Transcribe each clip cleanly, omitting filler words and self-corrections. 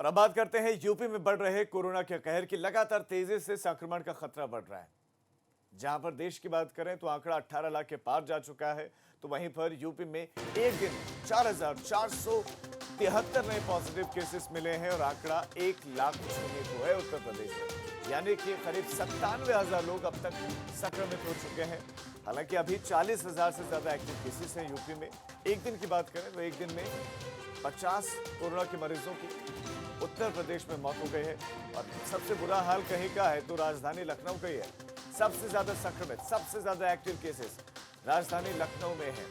और अब बात करते हैं यूपी में बढ़ रहे कोरोना के कहर की। लगातार तेजी से संक्रमण का खतरा बढ़ रहा है। जहां पर देश की बात करें तो आंकड़ा 18 लाख के पार जा चुका है, तो वहीं पर यूपी में एक दिन 4,473 नए पॉजिटिव केसेस मिले हैं और आंकड़ा 1 लाख छूने को है उत्तर प्रदेश में। यानी कि करीब 97,000 लोग अब तक संक्रमित हो चुके हैं। हालांकि अभी 40,000 से ज्यादा एक्टिव केसेस हैं यूपी में। एक दिन की बात करें तो एक दिन में 50 कोरोना के मरीजों की उत्तर प्रदेश में मौत हो गई है। और सबसे बुरा हाल कहीं का है तो राजधानी लखनऊ का ही है। सबसे ज्यादा संक्रमित, सबसे ज्यादा एक्टिव केसेस राजधानी लखनऊ में है।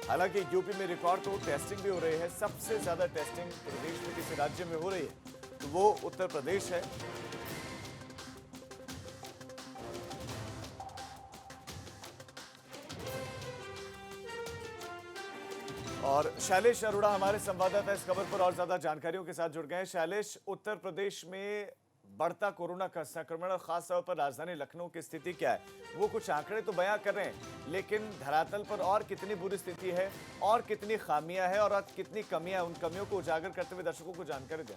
हालांकि यूपी में रिकॉर्ड तो टेस्टिंग भी हो रही है। सबसे ज्यादा टेस्टिंग प्रदेश में किसी राज्य में हो रही है तो वो उत्तर प्रदेश है। और शैलेश अरोड़ा हमारे संवाददाता इस खबर पर और ज्यादा जानकारियों के साथ जुड़ गए हैं। शैलेश, उत्तर प्रदेश में बढ़ता कोरोना का संक्रमण और खास तौर पर राजधानी लखनऊ की स्थिति क्या है, वो कुछ आंकड़े तो बयां कर रहे हैं, लेकिन धरातल पर और कितनी बुरी स्थिति है और कितनी खामियां हैं और कितनी कमियां, उन कमियों को उजागर करते हुए दर्शकों को जानकारी दें।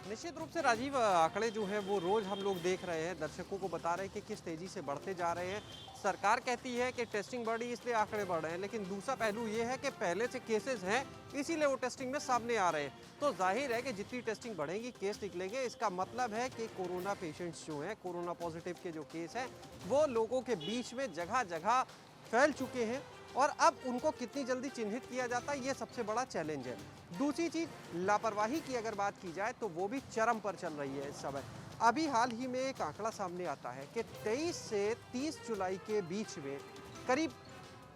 निश्चित रूप से राजीव, आंकड़े जो है वो रोज हम लोग देख रहे हैं, दर्शकों को बता रहे हैं कि किस तेजी से बढ़ते जा रहे हैं। सरकार कहती है कि टेस्टिंग बढ़ी इसलिए आंकड़े बढ़ रहे हैं, लेकिन दूसरा पहलू ये है कि पहले से केसेस हैं इसीलिए वो टेस्टिंग में सामने आ रहे हैं। तो जाहिर है कि जितनी टेस्टिंग बढ़ेगी केस निकलेंगे। इसका मतलब है कि कोरोना पेशेंट्स जो हैं, कोरोना पॉजिटिव के जो केस हैं वो लोगों के बीच में जगह जगह फैल चुके हैं और अब उनको कितनी जल्दी चिन्हित किया जाता है ये सबसे बड़ा चैलेंज है। दूसरी चीज, लापरवाही की अगर बात की जाए तो वो भी चरम पर चल रही है इस समय। अभी हाल ही में एक आंकड़ा सामने आता है कि 23 से 30 जुलाई के बीच में करीब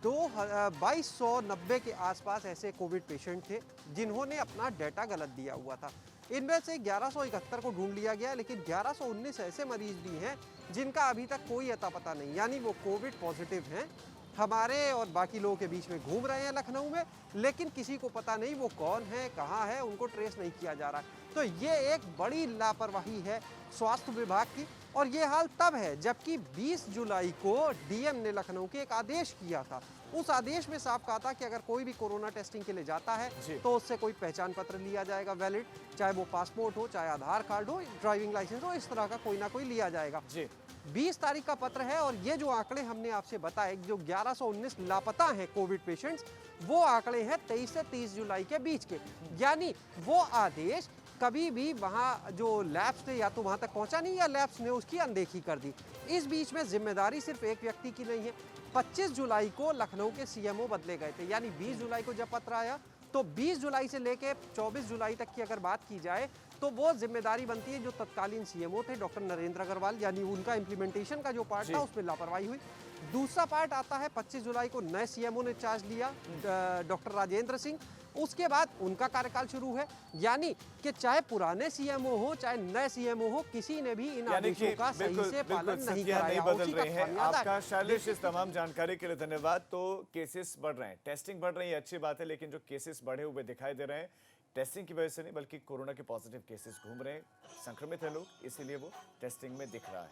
2290 के आसपास ऐसे कोविड पेशेंट थे जिन्होंने अपना डाटा गलत दिया हुआ था। इनमें से 1171 को ढूंढ लिया गया, लेकिन 1119 ऐसे मरीज भी हैं जिनका अभी तक कोई अता पता नहीं, यानी वो कोविड पॉजिटिव हैं, हमारे और बाकी लोगों के बीच में घूम रहे हैं लखनऊ में, लेकिन किसी को पता नहीं वो कौन है, कहाँ है, उनको ट्रेस नहीं किया जा रहा है। तो ये एक बड़ी लापरवाही है स्वास्थ्य विभाग की। और ये हाल तब है जबकि 20 जुलाई को डीएम ने लखनऊ के एक आदेश किया था। उस आदेश में साफ कहा था कि अगर कोई भी कोरोना टेस्टिंग के लिए जाता है तो उससे कोई पहचान पत्र लिया जाएगा वैलिड, चाहे वो पासपोर्ट हो, चाहे आधार कार्ड हो, ड्राइविंग लाइसेंस हो, इस तरह का कोई ना कोई लिया जाएगा। 20 तारीख का पत्र है और ये जो आंकड़े हमने आपसे बताए, जो 1119 लापता हैं कोविड पेशेंट्स, वो आंकड़े हैं 23 से 30 जुलाई के बीच के। यानी वो आदेश कभी भी वहाँ जो लैब्स थे या तो वहाँ तक पहुँचा नहीं या लैब्स ने उसकी अनदेखी कर दी। इस बीच में जिम्मेदारी सिर्फ एक व्यक्ति की नहीं है। 25 जुलाई को लखनऊ के सीएमओ बदले गए थे, यानी 20 जुलाई को जब पत्र आया तो 20 जुलाई से लेकर 24 जुलाई तक की अगर बात की जाए तो वो जिम्मेदारी बनती है जो तत्कालीन सीएमओ थे डॉक्टर नरेंद्र अग्रवाल, यानी उनका इम्प्लीमेंटेशन का जो पार्ट था उसमें लापरवाही हुई। दूसरा पार्ट आता है 25 जुलाई को नए सीएमओ ने चार्ज लिया, डॉक्टर राजेंद्र सिंह। उसके बाद उनका कार्यकाल शुरू है, यानी कि चाहे पुराने सीएमओ हो चाहे नए सीएमओ हो, किसी ने भी इन आदेशों का सही से पालन नहीं कराया। बदल रही है। आपका शैलेश इस तमाम जानकारी के लिए धन्यवाद। तो केसेस बढ़ रहे हैं, टेस्टिंग बढ़ रही है, अच्छी बात है, लेकिन जो केसेस बढ़े हुए दिखाई दे रहे हैं टेस्टिंग की वजह से नहीं बल्कि कोरोना के पॉजिटिव केसेस घूम रहे हैं, संक्रमित है लोग, इसीलिए वो टेस्टिंग में दिख रहा है।